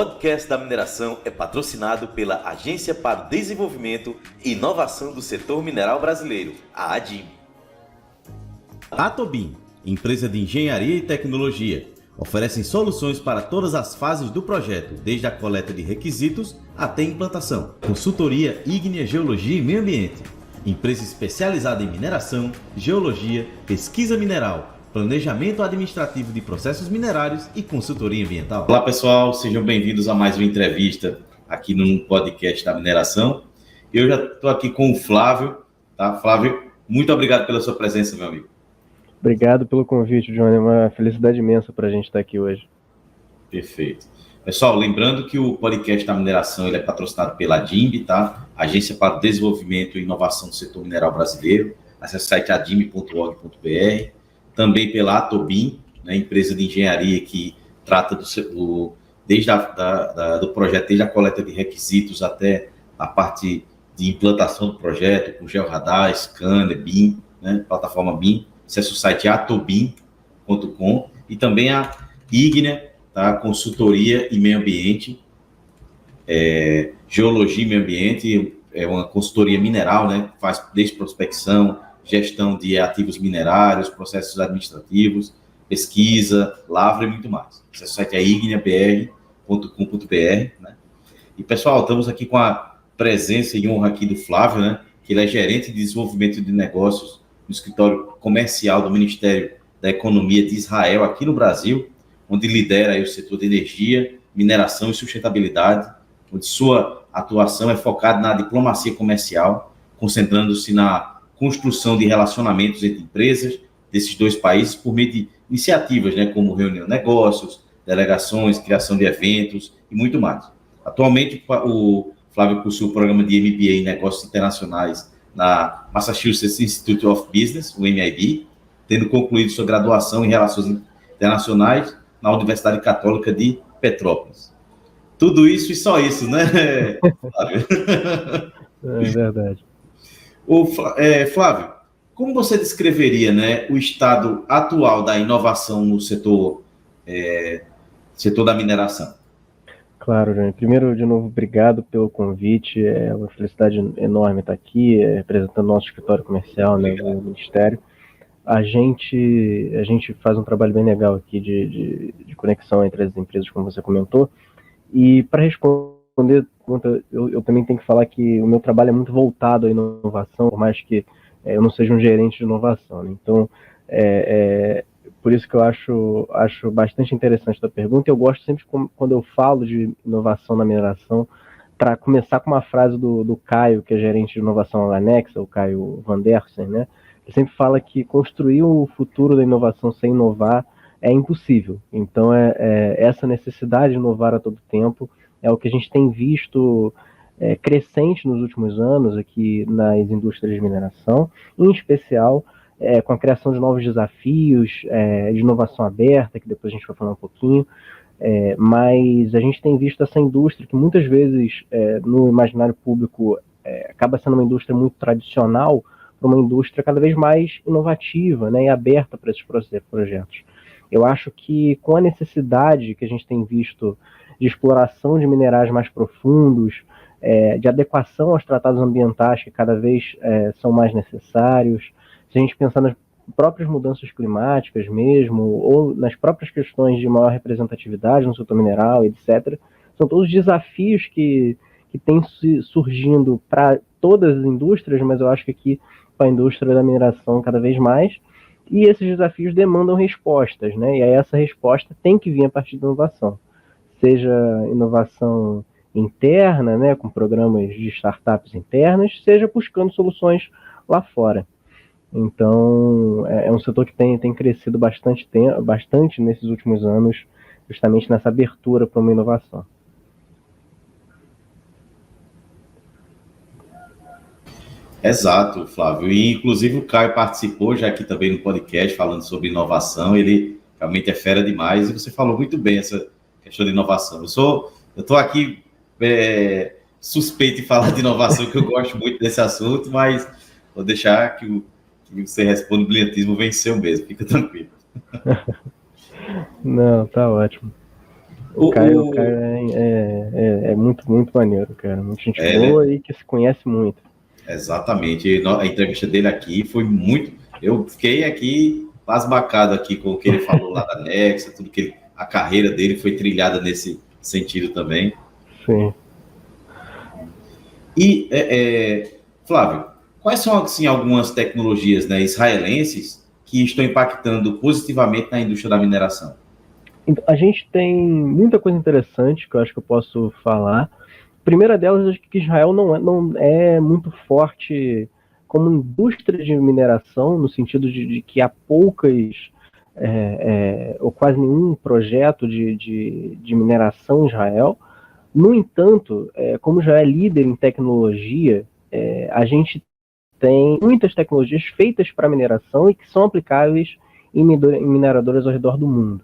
podcast da mineração é patrocinado pela Agência para o Desenvolvimento e Inovação do Setor Mineral Brasileiro, a ADIM. Atobin, empresa de engenharia e tecnologia, oferecem soluções para todas as fases do projeto, desde a coleta de requisitos até a implantação. Consultoria ígnea, geologia e meio ambiente. Empresa especializada em mineração, geologia, pesquisa mineral, planejamento administrativo de processos minerários e consultoria ambiental. Olá pessoal, sejam bem-vindos a mais uma entrevista aqui no podcast da mineração. Eu já estou aqui com o Flávio, tá? Flávio, muito obrigado pela sua presença, meu amigo. Obrigado pelo convite, Johnny, é uma felicidade imensa para a gente estar aqui hoje. Perfeito. Pessoal, lembrando que o podcast da mineração ele é patrocinado pela ADIMB, tá? Agência para o Desenvolvimento e Inovação do Setor Mineral Brasileiro. Acesse o site adimb.org.br. Também pela Atobin, né, empresa de engenharia que trata desde do projeto, desde a coleta de requisitos até a parte de implantação do projeto, com georradar, scanner, BIM, né, plataforma BIM. Acesse o site atobin.com e também a ígnea, tá, consultoria e meio ambiente, geologia e meio ambiente, é uma consultoria mineral, né, que faz desde prospecção, gestão de ativos minerários, processos administrativos, pesquisa, lavra e muito mais. Esse site é igneabr.com.br, né? E, pessoal, estamos aqui com a presença e honra aqui do Flávio, né? Que ele é gerente de desenvolvimento de negócios no escritório comercial do Ministério da Economia de Israel, aqui no Brasil, onde lidera aí o setor de energia, mineração e sustentabilidade, onde sua atuação é focada na diplomacia comercial, concentrando-se na construção de relacionamentos entre empresas desses dois países por meio de iniciativas, né, como reunião de negócios, delegações, criação de eventos e muito mais. Atualmente, o Flávio possui o programa de MBA em Negócios Internacionais na Massachusetts Institute of Business, o MIB, tendo concluído sua graduação em Relações Internacionais na Universidade Católica de Petrópolis. Tudo isso e só isso, né, Flávio? É verdade. Flávio, como você descreveria, né, o estado atual da inovação no setor da mineração? Claro, Johnny. Primeiro, de novo, obrigado pelo convite. É uma felicidade enorme estar aqui, representando o nosso escritório comercial, né, do Ministério. A gente faz um trabalho bem legal aqui de conexão entre as empresas, como você comentou. E para responder, eu também tenho que falar que o meu trabalho é muito voltado à inovação, por mais que eu não seja um gerente de inovação, né? Então, por isso que eu acho bastante interessante a pergunta. Eu gosto sempre, quando eu falo de inovação na mineração, para começar com uma frase do Caio, que é gerente de inovação lá na Nexa, o Caio Van Dersen, né? Ele sempre fala que construir o futuro da inovação sem inovar é impossível. Então, essa necessidade de inovar a todo tempo é o que a gente tem visto crescente nos últimos anos aqui nas indústrias de mineração, em especial com a criação de novos desafios, de inovação aberta, que depois a gente vai falar um pouquinho, mas a gente tem visto essa indústria que muitas vezes no imaginário público acaba sendo uma indústria muito tradicional, para uma indústria cada vez mais inovativa, né, e aberta para esses projetos. Eu acho que com a necessidade que a gente tem visto de exploração de minerais mais profundos, de adequação aos tratados ambientais que cada vez são mais necessários, se a gente pensar nas próprias mudanças climáticas mesmo, ou nas próprias questões de maior representatividade no setor mineral, etc., são todos desafios que têm surgindo para todas as indústrias, mas eu acho que aqui para a indústria da mineração cada vez mais, e esses desafios demandam respostas, né? E aí essa resposta tem que vir a partir da inovação. Seja inovação interna, né, com programas de startups internas, seja buscando soluções lá fora. Então, é um setor que tem crescido bastante nesses últimos anos, justamente nessa abertura para uma inovação. Exato, Flávio. E, inclusive, o Caio participou já aqui também no podcast falando sobre inovação. Ele realmente é fera demais e você falou muito bem essa questão de inovação. Eu estou aqui suspeito em falar de inovação, que eu gosto muito desse assunto, mas vou deixar que você responda: o brilhantismo venceu mesmo. Fica tranquilo. Não, tá ótimo. O Caio é muito, muito maneiro, cara. Muita gente boa, né? E que se conhece muito. Exatamente. A entrevista dele aqui foi muito... Eu fiquei aqui pasmacado aqui com o que ele falou lá da Nexa, tudo que a carreira dele foi trilhada nesse sentido também. Sim. E, Flávio, quais são, assim, algumas tecnologias, né, israelenses que estão impactando positivamente na indústria da mineração? A gente tem muita coisa interessante que eu acho que eu posso falar. A primeira delas é que Israel não é muito forte como indústria de mineração, no sentido de que há poucas ou quase nenhum projeto de mineração em Israel. No entanto, como Israel é líder em tecnologia, a gente tem muitas tecnologias feitas para mineração e que são aplicáveis em mineradoras ao redor do mundo.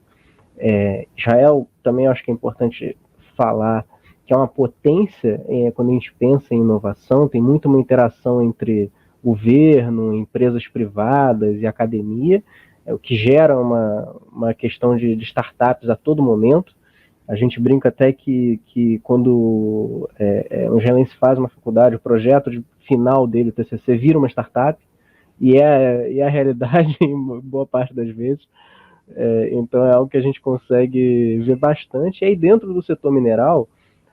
Israel também acho que é importante falar que é uma potência quando a gente pensa em inovação, tem muito uma interação entre governo, empresas privadas e academia, o que gera uma questão de startups a todo momento. A gente brinca até que quando um israelense faz uma faculdade, o projeto final dele, o TCC, vira uma startup, e é a realidade em boa parte das vezes. Então é algo que a gente consegue ver bastante. E aí dentro do setor mineral,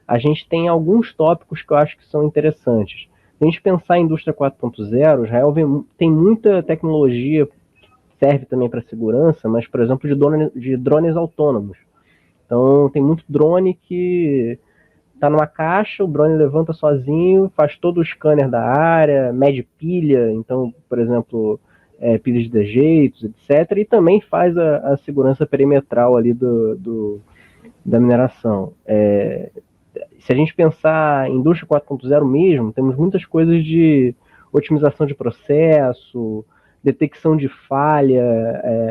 a gente tem alguns tópicos que eu acho que são interessantes. Se a gente pensar em indústria 4.0, Israel tem muita tecnologia que serve também para segurança, mas, por exemplo, de drones autônomos. Então tem muito drone que está numa caixa, o drone levanta sozinho, faz todo o scanner da área, mede pilha, então, por exemplo, pilhas de dejeitos, etc. E também faz a segurança perimetral ali da mineração. Se a gente pensar em indústria 4.0 mesmo, temos muitas coisas de otimização de processo, detecção de falha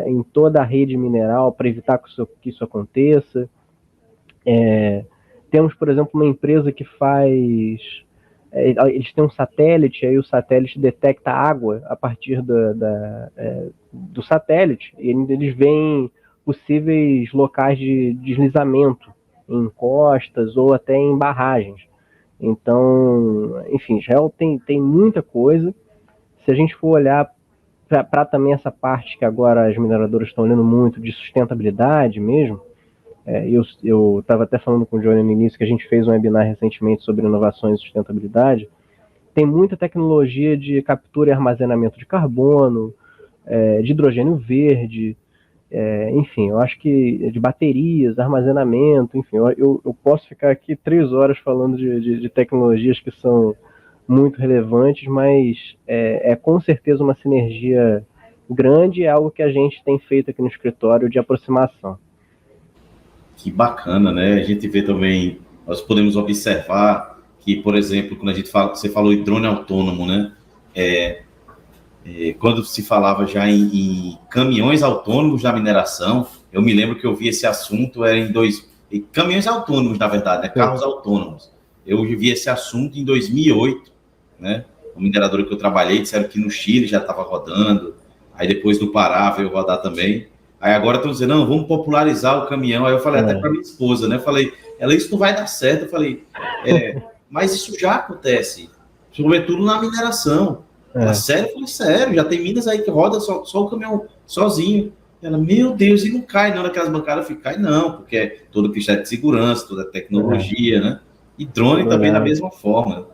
em toda a rede mineral para evitar que isso aconteça. Temos, por exemplo, uma empresa que faz... eles têm um satélite, aí o satélite detecta água a partir do satélite, e eles veem possíveis locais de deslizamento em encostas ou até em barragens. Então, enfim, Israel tem muita coisa. Se a gente for olhar para também essa parte que agora as mineradoras estão olhando muito de sustentabilidade mesmo, eu estava até falando com o Johnny no início que a gente fez um webinar recentemente sobre inovações e sustentabilidade. Tem muita tecnologia de captura e armazenamento de carbono, de hidrogênio verde, enfim, eu acho que de baterias, armazenamento, enfim, eu posso ficar aqui 3 horas falando de tecnologias que são muito relevantes, mas com certeza uma sinergia grande, é algo que a gente tem feito aqui no escritório de aproximação. Que bacana, né? A gente vê também, nós podemos observar que, por exemplo, quando a gente fala, você falou em drone autônomo, né? Quando se falava já em caminhões autônomos da mineração, eu me lembro que eu vi esse assunto, era caminhões autônomos, na verdade, né? Carros autônomos. Eu vi esse assunto em 2008, né? O minerador que eu trabalhei, disseram que no Chile já estava rodando, aí depois no Pará veio rodar também. Aí agora estão dizendo, não, vamos popularizar o caminhão. Aí eu falei até para minha esposa, né? Falei, isso não vai dar certo. Eu falei, mas isso já acontece, sobretudo na mineração. Ela, sério? Eu falei, sério, já tem minas aí que roda só o caminhão sozinho. Ela, meu Deus, e não cai não naquelas bancadas, cai não, porque é todo questão de segurança, toda tecnologia, né? E drone também da mesma forma.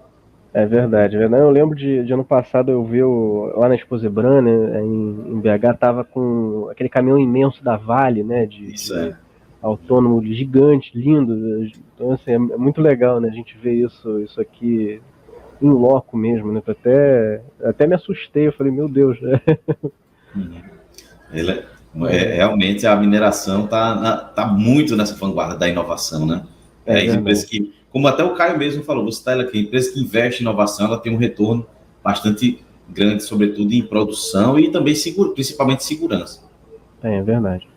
É verdade. Eu lembro de ano passado eu vi lá na Expo Zebran, né, em BH, tava com aquele caminhão imenso da Vale, né, de autônomo, gigante, lindo. Então, assim, é muito legal, né, a gente ver isso aqui em loco mesmo, né, até me assustei, eu falei, meu Deus, né? Realmente a mineração tá muito nessa vanguarda da inovação, né? As empresas que, como até o Caio mesmo falou, você está aqui, a empresa que investe em inovação, ela tem um retorno bastante grande, sobretudo em produção e também principalmente segurança. É verdade.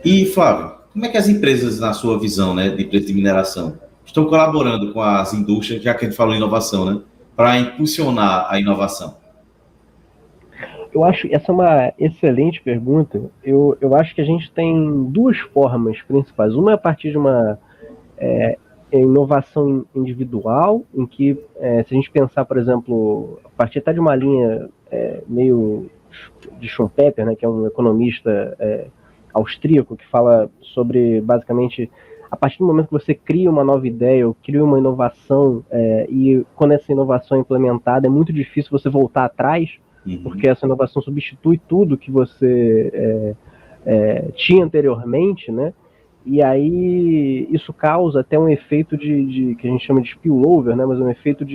E, Flávio, como é que as empresas, na sua visão, né, de empresas de mineração, estão colaborando com as indústrias, já que a gente falou em inovação, né, para impulsionar a inovação? Eu acho essa é uma excelente pergunta. Eu acho que a gente tem duas formas principais. Uma é a partir de uma inovação individual, em que, se a gente pensar, por exemplo, a partir até de uma linha meio de Schumpeter, né, que é um economista austríaco, que fala sobre, basicamente, a partir do momento que você cria uma nova ideia ou cria uma inovação, e quando essa inovação é implementada, é muito difícil você voltar atrás, porque essa inovação substitui tudo que você tinha anteriormente, né? E aí isso causa até um efeito que a gente chama de spillover, né? Mas um efeito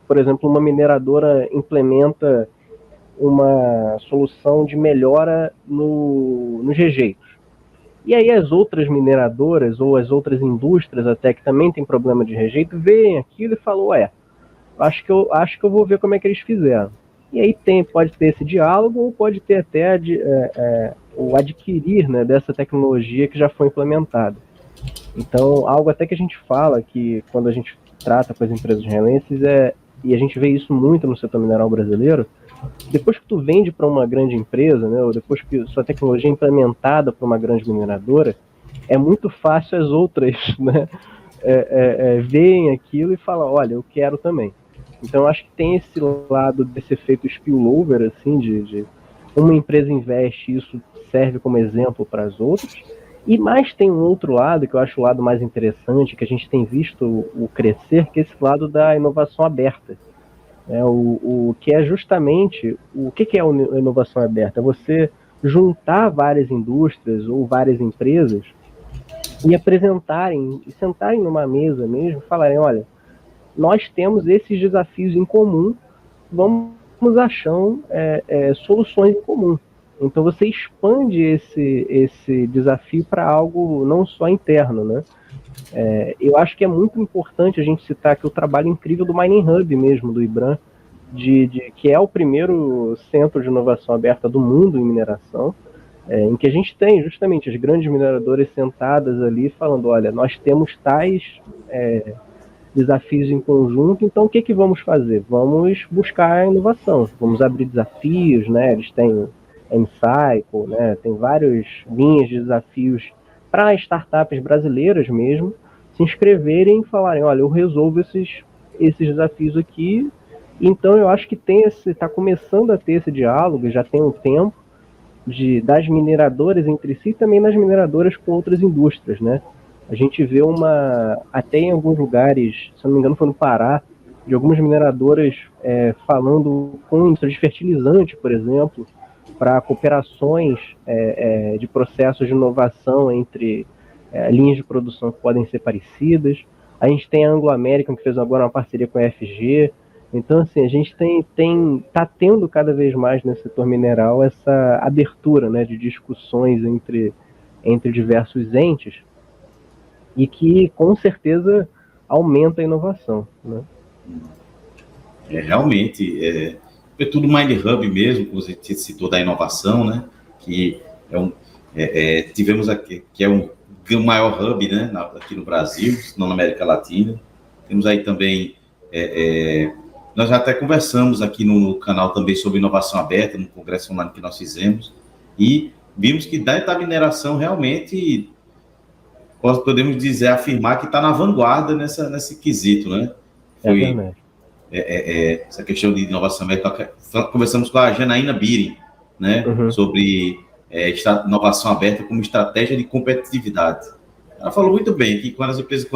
por exemplo, uma mineradora implementa uma solução de melhora nos rejeitos. E aí as outras mineradoras ou as outras indústrias até que também tem problema de rejeito, veem aquilo e falam, acho que eu vou ver como é que eles fizeram. E aí pode ter esse diálogo ou pode ter até o adquirir, né, dessa tecnologia que já foi implementada. Então, algo até que a gente fala que quando a gente trata com as empresas israelenses e a gente vê isso muito no setor mineral brasileiro, depois que tu vende para uma grande empresa, né, ou depois que sua tecnologia é implementada para uma grande mineradora, é muito fácil as outras, né, veem aquilo e falam, olha, eu quero também. Então, eu acho que tem esse lado desse efeito spillover, assim, de uma empresa investe e isso serve como exemplo para as outras. E mais tem um outro lado, que eu acho o lado mais interessante, que a gente tem visto o crescer, que é esse lado da inovação aberta. O que é justamente, o que é a inovação aberta? É você juntar várias indústrias ou várias empresas e apresentarem, e sentarem numa mesa mesmo, e falarem, olha, nós temos esses desafios em comum, vamos achar soluções em comum. Então você expande esse desafio para algo não só interno, né? Eu acho que é muito importante a gente citar aqui o trabalho incrível do Mining Hub mesmo, do IBRAM, que é o primeiro centro de inovação aberta do mundo em mineração, em que a gente tem justamente as grandes mineradoras sentadas ali falando, olha, nós temos tais desafios em conjunto, então o que vamos fazer? Vamos buscar a inovação, vamos abrir desafios, né? Eles têm Encycle, né? Tem várias linhas de desafios para startups brasileiras mesmo se inscreverem e falarem, olha, eu resolvo esses desafios aqui. Então eu acho que está começando a ter esse diálogo, já tem um tempo, das mineradoras entre si e também das mineradoras com outras indústrias, né? A gente vê até em alguns lugares, se não me engano foi no Pará, de algumas mineradoras falando com indústrias de fertilizante, por exemplo, para cooperações de processos de inovação entre linhas de produção que podem ser parecidas. A gente tem a Anglo American, que fez agora uma parceria com a FG. Então, assim, a gente está tendo cada vez mais nesse setor mineral essa abertura, né, de discussões entre diversos entes, e que com certeza aumenta a inovação, né? Realmente, é tudo Mind Hub mesmo, como você citou da inovação, né? Que tivemos aqui, que é o maior hub, né? Aqui no Brasil, não na América Latina. Temos aí também, nós já até conversamos aqui no canal também sobre inovação aberta, no congresso online que nós fizemos, e vimos que da mineração realmente podemos dizer, afirmar que está na vanguarda nesse quesito, né? Essa questão de inovação aberta. Conversamos com a Janaína Birin, né? Sobre inovação aberta como estratégia de competitividade. Ela falou muito bem que quando as empresas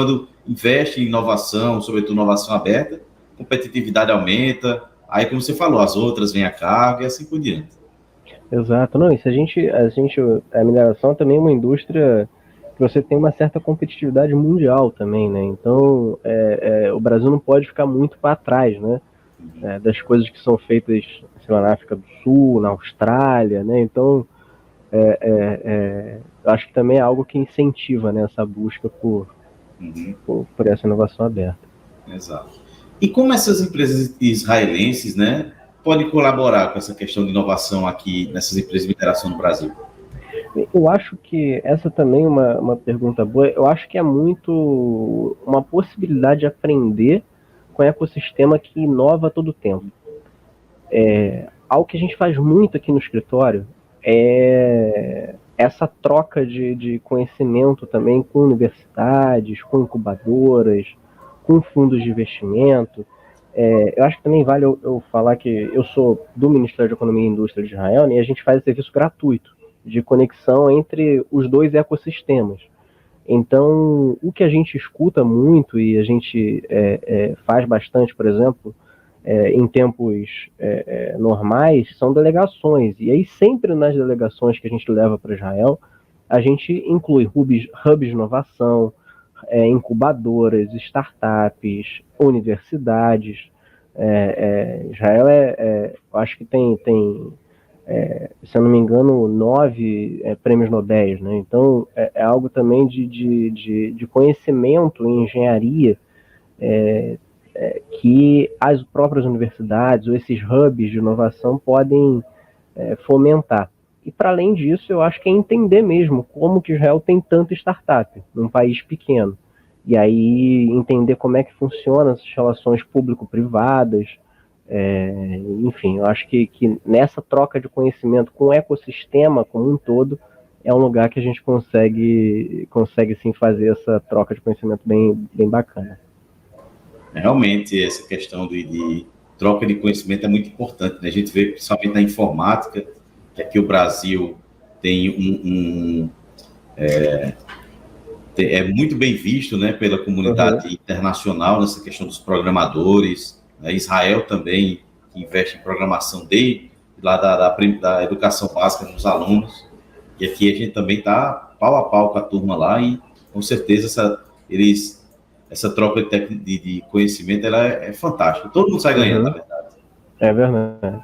investem em inovação, sobretudo inovação aberta, competitividade aumenta, aí como você falou, as outras vêm a cargo e assim por diante. Exato. Não, isso a mineração também é uma indústria que você tem uma certa competitividade mundial também, né? Então, o Brasil não pode ficar muito para trás, né? Das coisas que são feitas, sei lá, na África do Sul, na Austrália, né? Então, eu acho que também é algo que incentiva, né, essa busca por essa inovação aberta. Exato. E como essas empresas israelenses, né, podem colaborar com essa questão de inovação aqui nessas empresas de mineração no Brasil? Eu acho que essa também é uma pergunta boa. Eu acho que é muito uma possibilidade de aprender com um ecossistema que inova todo o tempo. algo que a gente faz muito aqui no escritório é essa troca de conhecimento também com universidades, com incubadoras, com fundos de investimento. Eu acho que também vale eu falar que eu sou do Ministério de Economia e Indústria de Israel, né, e a gente faz serviço gratuito de conexão entre os dois ecossistemas. Então, o que a gente escuta muito e a gente faz bastante, por exemplo, em tempos normais, são delegações. E aí, sempre nas delegações que a gente leva para Israel, a gente inclui hubs de inovação, incubadoras, startups, universidades. Israel eu acho que tem se eu não me engano, 9 prêmios Nobel, né? Então, é algo também de conhecimento em engenharia que as próprias universidades ou esses hubs de inovação podem fomentar. E, para além disso, eu acho que é entender mesmo como que Israel tem tanta startup num país pequeno. E aí, entender como é que funcionam essas relações público-privadas. Enfim, eu acho que nessa troca de conhecimento com o ecossistema como um todo é um lugar que a gente consegue sim fazer essa troca de conhecimento bem bacana. Realmente, essa questão de troca de conhecimento é muito importante, né? A gente vê, principalmente na informática, que aqui o Brasil tem é muito bem visto, né, pela comunidade internacional nessa questão dos programadores. Israel também, que investe em programação desde lá da educação básica dos alunos, e aqui a gente também está pau a pau com a turma lá, e com certeza essa troca de conhecimento ela é fantástica, todo mundo sai ganhando, na verdade. É verdade.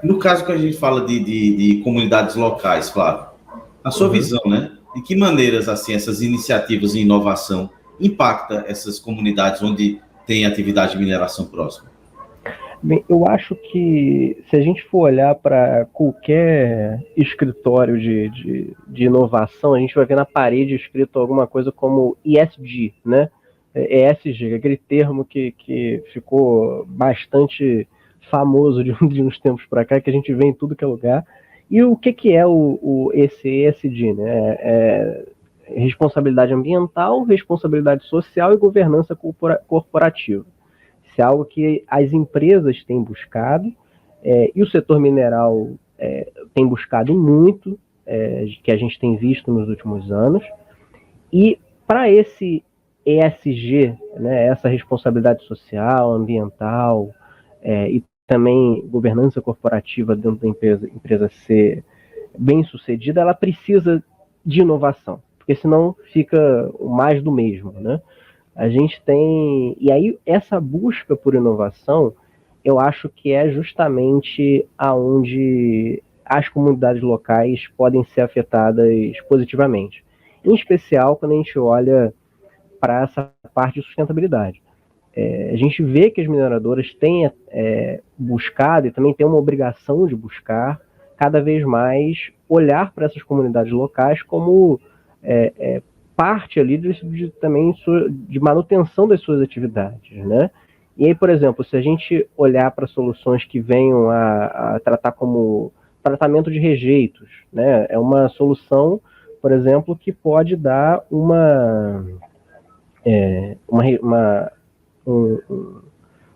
No caso que a gente fala de comunidades locais, Flávio, na sua visão, né, de que maneiras assim essas iniciativas em inovação impactam essas comunidades onde tem atividade de mineração próxima? Bem, eu acho que se a gente for olhar para qualquer escritório de inovação, a gente vai ver na parede escrito alguma coisa como ESG, né? ESG, aquele termo que ficou bastante famoso de uns tempos para cá, que a gente vê em tudo que é lugar. E o que é esse ESG, né? Responsabilidade ambiental, responsabilidade social e governança corporativa. Isso é algo que as empresas têm buscado, e o setor mineral tem buscado muito, que a gente tem visto nos últimos anos. E para esse ESG, né, essa responsabilidade social, ambiental e também governança corporativa dentro da empresa ser bem sucedida, ela precisa de inovação, porque senão fica mais do mesmo, né? A gente tem... E aí, essa busca por inovação, eu acho que é justamente aonde as comunidades locais podem ser afetadas positivamente. Em especial, quando a gente olha para essa parte de sustentabilidade. A gente vê que as mineradoras têm buscado, e também têm uma obrigação de buscar, cada vez mais olhar para essas comunidades locais como parte ali também de manutenção das suas atividades, né? E aí, por exemplo, se a gente olhar para soluções que venham a tratar como tratamento de rejeitos, né? É uma solução, por exemplo, que pode dar uma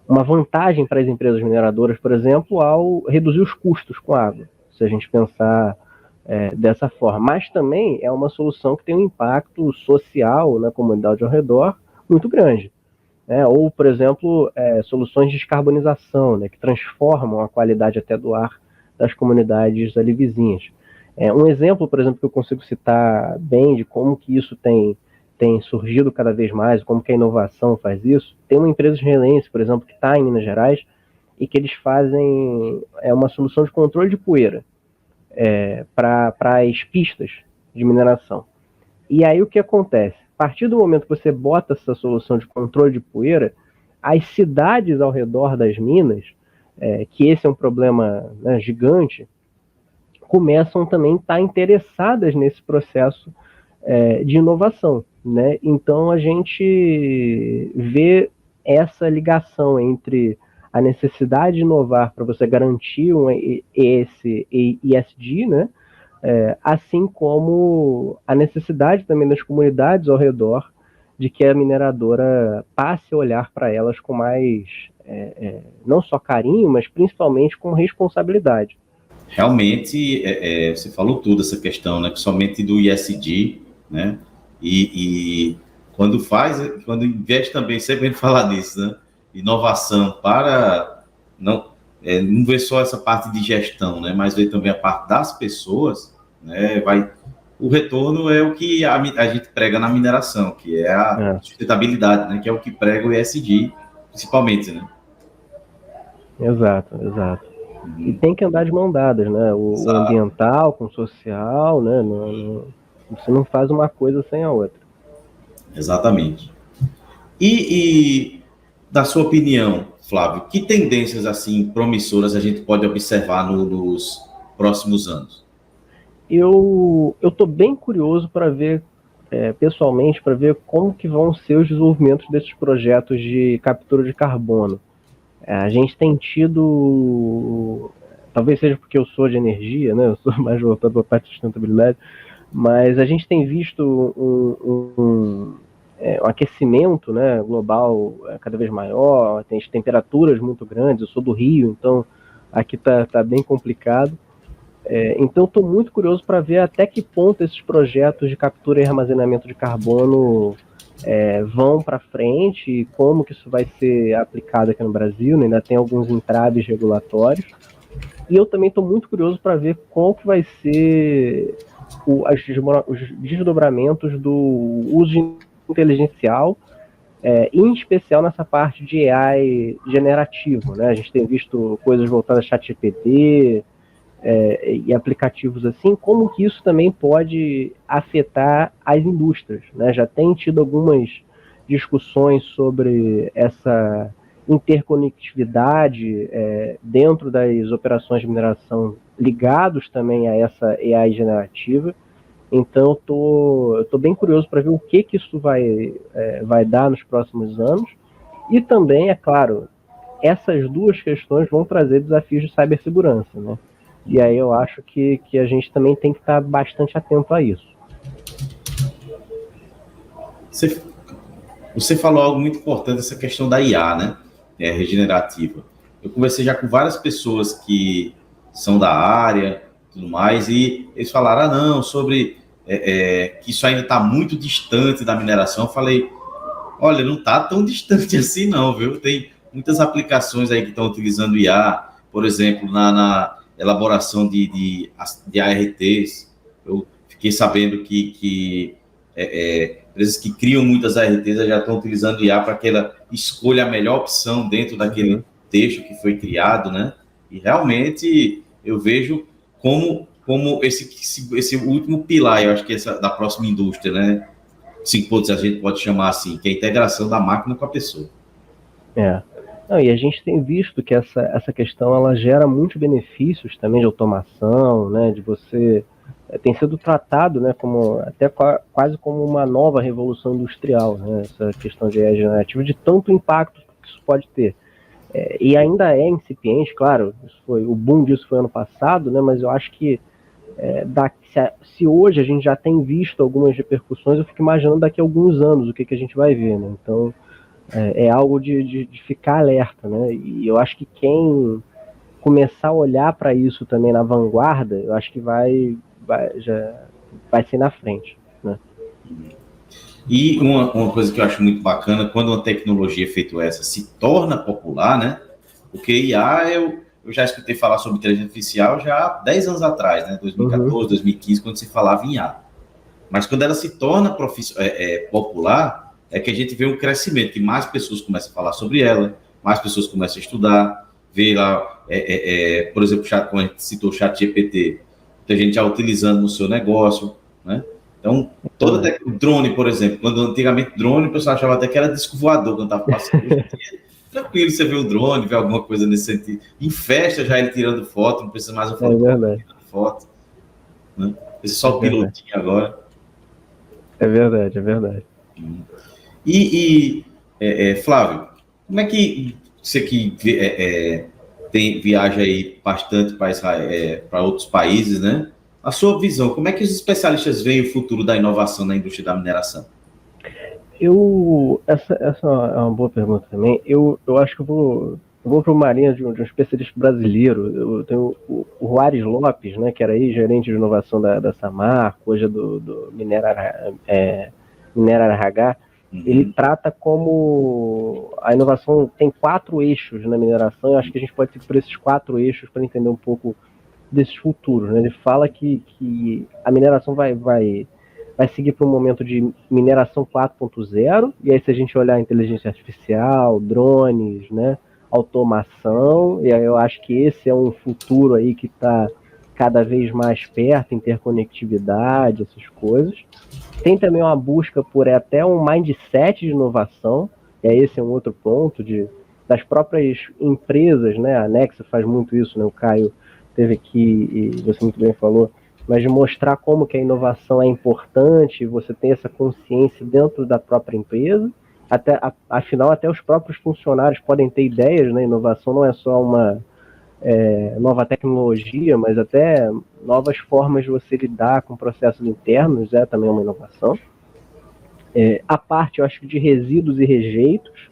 vantagem para as empresas mineradoras, por exemplo, ao reduzir os custos com a água, se a gente pensar dessa forma. Mas também é uma solução que tem um impacto social na comunidade ao redor muito grande. Ou, por exemplo, soluções de descarbonização, né, que transformam a qualidade até do ar das comunidades ali vizinhas. Um exemplo, por exemplo, que eu consigo citar bem de como que isso tem surgido cada vez mais, como que a inovação faz isso, tem uma empresa israelense, por exemplo, que está em Minas Gerais, e que eles fazem uma solução de controle de poeira para as pistas de mineração. E aí o que acontece? A partir do momento que você bota essa solução de controle de poeira, as cidades ao redor das minas, que esse é um problema, né, gigante, começam também a estar interessadas nesse processo de inovação, né? Então a gente vê essa ligação entre a necessidade de inovar para você garantir esse ESG, né? Assim como a necessidade também das comunidades ao redor de que a mineradora passe a olhar para elas com mais, não só carinho, mas principalmente com responsabilidade. Realmente, você falou tudo essa questão, né? Somente do ESG, né? E quando investe também, sempre falar nisso, né? Inovação para não ver só essa parte de gestão, né? Mas ver também a parte das pessoas, né? O retorno é o que a gente prega na mineração, que é a sustentabilidade, né? Que é o que prega o ESG, principalmente, né? Exato. E tem que andar de mão dadas, né? O ambiental com o social, né? Você não faz uma coisa sem a outra. Exatamente. E da sua opinião, Flávio, que tendências assim promissoras a gente pode observar nos próximos anos? Eu estou bem curioso para ver, pessoalmente, para ver como que vão ser os desenvolvimentos desses projetos de captura de carbono. A gente tem tido, talvez seja porque eu sou de energia, né? Eu sou mais voltado para a parte de sustentabilidade, mas a gente tem visto um aquecimento, né, global cada vez maior, tem temperaturas muito grandes. Eu sou do Rio, então aqui tá bem complicado. Então estou muito curioso para ver até que ponto esses projetos de captura e armazenamento de carbono vão para frente e como que isso vai ser aplicado aqui no Brasil, né? Ainda tem alguns entraves regulatórios. E eu também estou muito curioso para ver qual que vai ser os desdobramentos do uso inteligencial, em especial nessa parte de AI generativo, né? A gente tem visto coisas voltadas a ChatGPT e aplicativos assim, como que isso também pode afetar as indústrias, né? Já tem tido algumas discussões sobre essa interconectividade dentro das operações de mineração, ligados também a essa AI generativa. Então eu tô bem curioso para ver o que isso vai dar nos próximos anos. E também, é claro, essas duas questões vão trazer desafios de cibersegurança, né? E aí eu acho que a gente também tem que estar bastante atento a isso. Você falou algo muito importante, essa questão da IA, né? Regenerativa. Eu conversei já com várias pessoas que são da área, tudo mais, e eles falaram, não, sobre que isso ainda está muito distante da mineração. Eu falei, olha, não está tão distante assim não, viu? Tem muitas aplicações aí que estão utilizando IA, por exemplo, na elaboração de ARTs. Eu fiquei sabendo que empresas que criam muitas ARTs já estão utilizando IA para que ela escolha a melhor opção dentro daquele texto que foi criado, né? E realmente eu vejo como esse último pilar, eu acho que da próxima indústria, né? 5 pontos a gente pode chamar assim, que é a integração da máquina com a pessoa. Não, e a gente tem visto que essa questão ela gera muitos benefícios também de automação, né? De você tem sido tratado, né, como até quase como uma nova revolução industrial, né? Essa questão de AI generativa, de tanto impacto que isso pode ter. E ainda é incipiente, claro. O boom disso foi ano passado, né? Mas eu acho que se hoje a gente já tem visto algumas repercussões, eu fico imaginando daqui a alguns anos o que a gente vai ver, né? Então é algo de ficar alerta, né? E eu acho que quem começar a olhar para isso também na vanguarda, eu acho que vai ser na frente, né? E uma coisa que eu acho muito bacana, quando uma tecnologia feita essa se torna popular, né? Porque IA, eu já escutei falar sobre inteligência artificial já há 10 anos atrás, né? 2014, 2015, quando se falava em IA. Mas quando ela se torna popular, é que a gente vê um crescimento, que mais pessoas começam a falar sobre ela, mais pessoas começam a estudar, ver lá, por exemplo, como a gente citou o ChatGPT, tem gente já utilizando no seu negócio, né? Então, o drone, por exemplo, quando antigamente drone, o pessoal achava até que era disco voador quando estava passando. Tranquilo você ver o drone, ver alguma coisa nesse sentido. Em festa já ele tirando foto, não precisa mais tirando foto. Né? Precisa só o pilotinho agora. É verdade. Flávio, como é que você que viaja aí bastante para outros países, né? A sua visão, como é que os especialistas veem o futuro da inovação na indústria da mineração? Essa é uma boa pergunta também. Eu acho que eu vou para uma linha de um especialista brasileiro. Eu tenho o Juarez Lopes, né, que era aí gerente de inovação da Samarco, hoje é do Minerar RH. Ele trata como a inovação tem 4 eixos na mineração. Eu acho que a gente pode ir por esses 4 eixos para entender um pouco desses futuros, né? Ele fala que a mineração vai seguir para um momento de mineração 4.0, e aí se a gente olhar inteligência artificial, drones, né, automação, e aí eu acho que esse é um futuro aí que está cada vez mais perto, interconectividade, essas coisas. Tem também uma busca por até um mindset de inovação, e aí esse é um outro ponto das próprias empresas, né, a Nexa faz muito isso, né, o Caio teve aqui, e você muito bem falou, mas de mostrar como que a inovação é importante, você tem essa consciência dentro da própria empresa, afinal até os próprios funcionários podem ter ideias, né? Inovação não é só uma nova tecnologia, mas até novas formas de você lidar com processos internos é também uma inovação. A parte, eu acho, de resíduos e rejeitos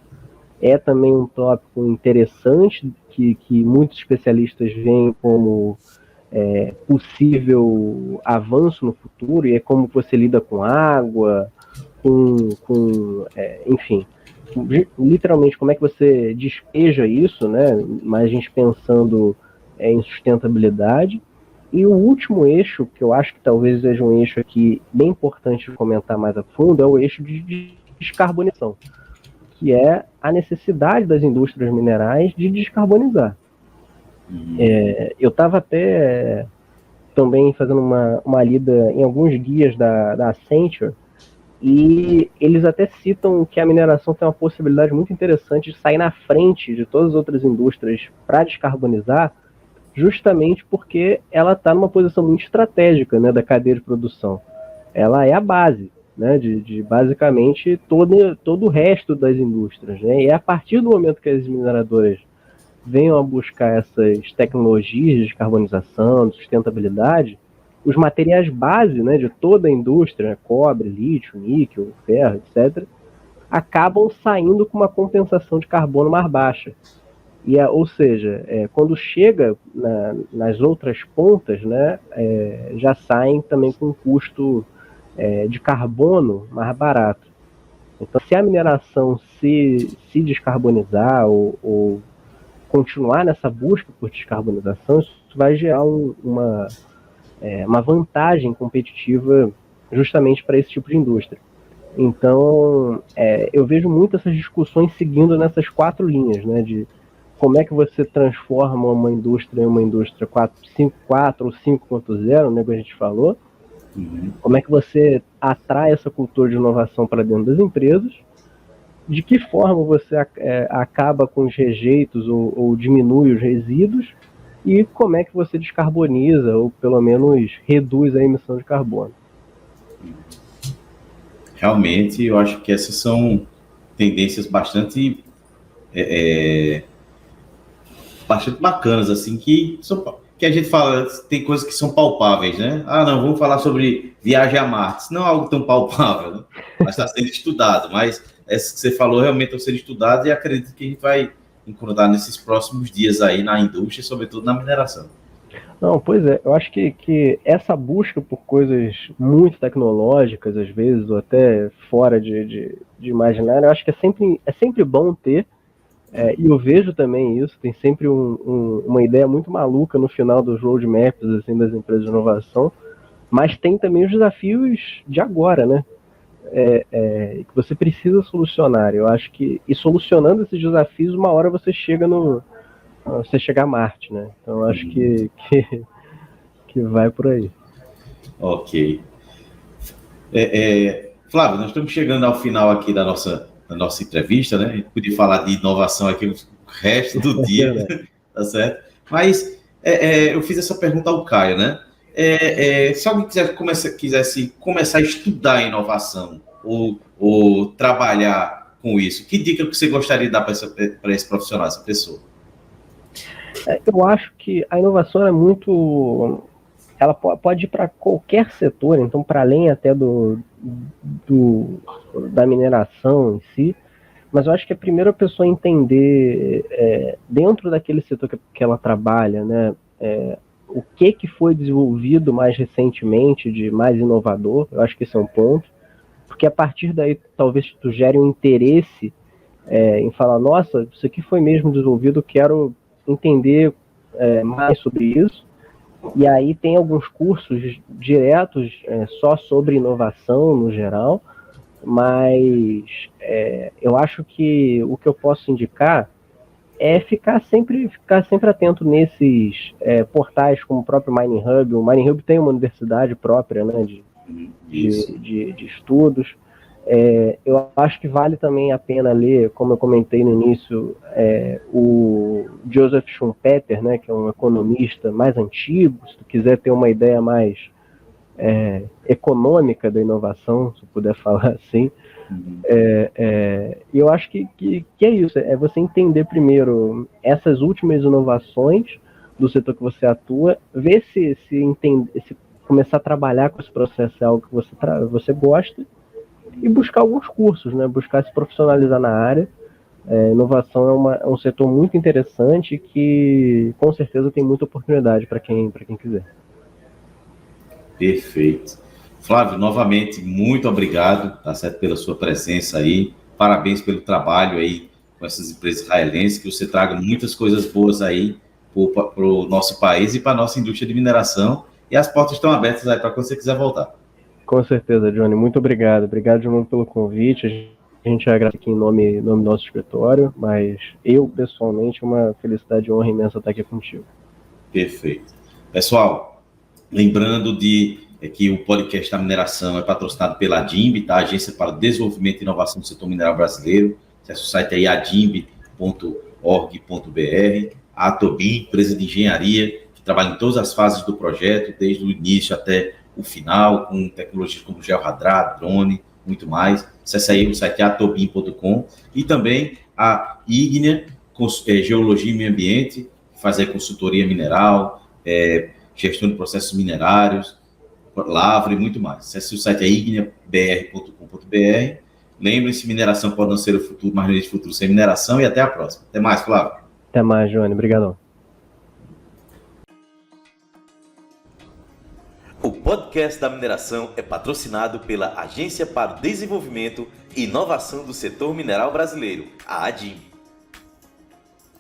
é também um tópico interessante que muitos especialistas veem como possível avanço no futuro, e é como você lida com água, enfim, literalmente como é que você despeja isso, né? Mas a gente pensando em sustentabilidade. E o último eixo, que eu acho que talvez seja um eixo aqui bem importante de comentar mais a fundo, é o eixo de descarbonização, que é a necessidade das indústrias minerais de descarbonizar. Eu estava até também fazendo uma lida em alguns guias da Accenture, e eles até citam que a mineração tem uma possibilidade muito interessante de sair na frente de todas as outras indústrias para descarbonizar, justamente porque ela está numa posição muito estratégica, né, da cadeia de produção. Ela é a base, né, de basicamente todo o resto das indústrias, né? E é a partir do momento que as mineradoras venham a buscar essas tecnologias de descarbonização, de sustentabilidade, os materiais base, né, de toda a indústria, né, cobre, lítio, níquel, ferro, etc., acabam saindo com uma compensação de carbono mais baixa. Ou seja, quando chega nas outras pontas, né, já saem também com um custo de carbono mais barato. Então, se a mineração se descarbonizar ou continuar nessa busca por descarbonização, isso vai gerar uma vantagem competitiva justamente para esse tipo de indústria. Então, eu vejo muito essas discussões seguindo nessas 4 linhas, né, de como é que você transforma uma indústria em uma indústria 4.5 ou 5.0, né, que a gente falou. Como é que você atrai essa cultura de inovação para dentro das empresas, de que forma você acaba com os rejeitos ou diminui os resíduos, e como é que você descarboniza, ou pelo menos reduz a emissão de carbono. Realmente, eu acho que essas são tendências bastante bacanas, assim, que a gente fala, tem coisas que são palpáveis, né? Não, vamos falar sobre viagem a Marte. Não é algo tão palpável, né? Mas está sendo estudado. Mas essa que você falou realmente está sendo estudado, e acredito que a gente vai encontrar nesses próximos dias aí na indústria, sobretudo na mineração. Não, pois é, eu acho que essa busca por coisas muito tecnológicas, às vezes, ou até fora de imaginar, eu acho que é sempre bom ter, e eu vejo também isso, tem sempre uma ideia muito maluca no final dos roadmaps, assim, das empresas de inovação, mas tem também os desafios de agora, né? Que você precisa solucionar. Eu acho que, e solucionando esses desafios, uma hora você chega a Marte, né? Então eu acho que vai por aí. Ok. Flávio, nós estamos chegando ao final aqui da nossa entrevista, né? A gente podia falar de inovação aqui o resto do dia, tá certo? Mas eu fiz essa pergunta ao Caio, né? Se alguém quisesse começar a estudar inovação ou trabalhar com isso. Que dica que você gostaria de dar para esse profissional, essa pessoa? Eu acho que a inovação é muito... Ela pode ir para qualquer setor, então para além até da mineração em si, mas eu acho que é primeiro a pessoa entender dentro daquele setor que ela trabalha, né, o que foi desenvolvido mais recentemente de mais inovador. Eu acho que esse é um ponto, porque a partir daí talvez tu gere um interesse em falar, nossa, isso aqui foi mesmo desenvolvido, quero entender mais sobre isso. E aí tem alguns cursos diretos só sobre inovação no geral, mas eu acho que o que eu posso indicar é ficar sempre atento nesses portais como o próprio Mining Hub. O Mining Hub tem uma universidade própria, né, de estudos. Eu acho que vale também a pena ler, como eu comentei no início, o Joseph Schumpeter, né, que é um economista mais antigo, se tu quiser ter uma ideia mais econômica da inovação, se eu puder falar assim. E eu acho que é isso, é você entender primeiro essas últimas inovações do setor que você atua, ver se começar a trabalhar com esse processo é algo que você gosta, e buscar alguns cursos, né? Buscar se profissionalizar na área. Inovação é um setor muito interessante que com certeza tem muita oportunidade para quem quiser. Perfeito. Flávio, novamente, muito obrigado, tá certo, pela sua presença aí. Parabéns pelo trabalho aí com essas empresas israelenses, que você traga muitas coisas boas aí para o nosso país e para a nossa indústria de mineração. E as portas estão abertas aí para quando você quiser voltar. Com certeza, Johnny. Muito obrigado. Obrigado de novo pelo convite. A gente agradece aqui em nome do nosso escritório, mas eu, pessoalmente, uma felicidade e honra imensa estar aqui contigo. Perfeito. Pessoal, lembrando que o podcast da mineração é patrocinado pela ADIMB, tá? Agência para Desenvolvimento e Inovação do Setor Mineral Brasileiro. Acesse o site aí, adimb.org.br. A Atobin, empresa de engenharia, que trabalha em todas as fases do projeto, desde o início até o final, com tecnologias como GeoRadar, drone, muito mais. Acesse aí o site atobin.com. E também a Ígnea, Geologia e Meio Ambiente, que faz aí consultoria mineral, gestão de processos minerários, lavra e muito mais. Acesse o site igneabr.com.br. Lembre-se, mineração pode não ser o futuro, mas não existe futuro sem mineração. E até a próxima. Até mais, Flávio. Até mais, Johnny. Obrigadão. O podcast da mineração é patrocinado pela Agência para o Desenvolvimento e Inovação do Setor Mineral Brasileiro, a ADIM.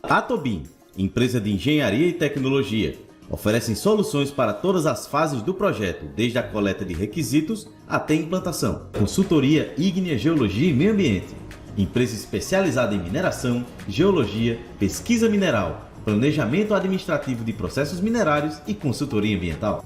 Atobin, empresa de engenharia e tecnologia, oferecem soluções para todas as fases do projeto, desde a coleta de requisitos até a implantação. Consultoria Ígnea Geologia e Meio Ambiente, empresa especializada em mineração, geologia, pesquisa mineral, planejamento administrativo de processos minerários e consultoria ambiental.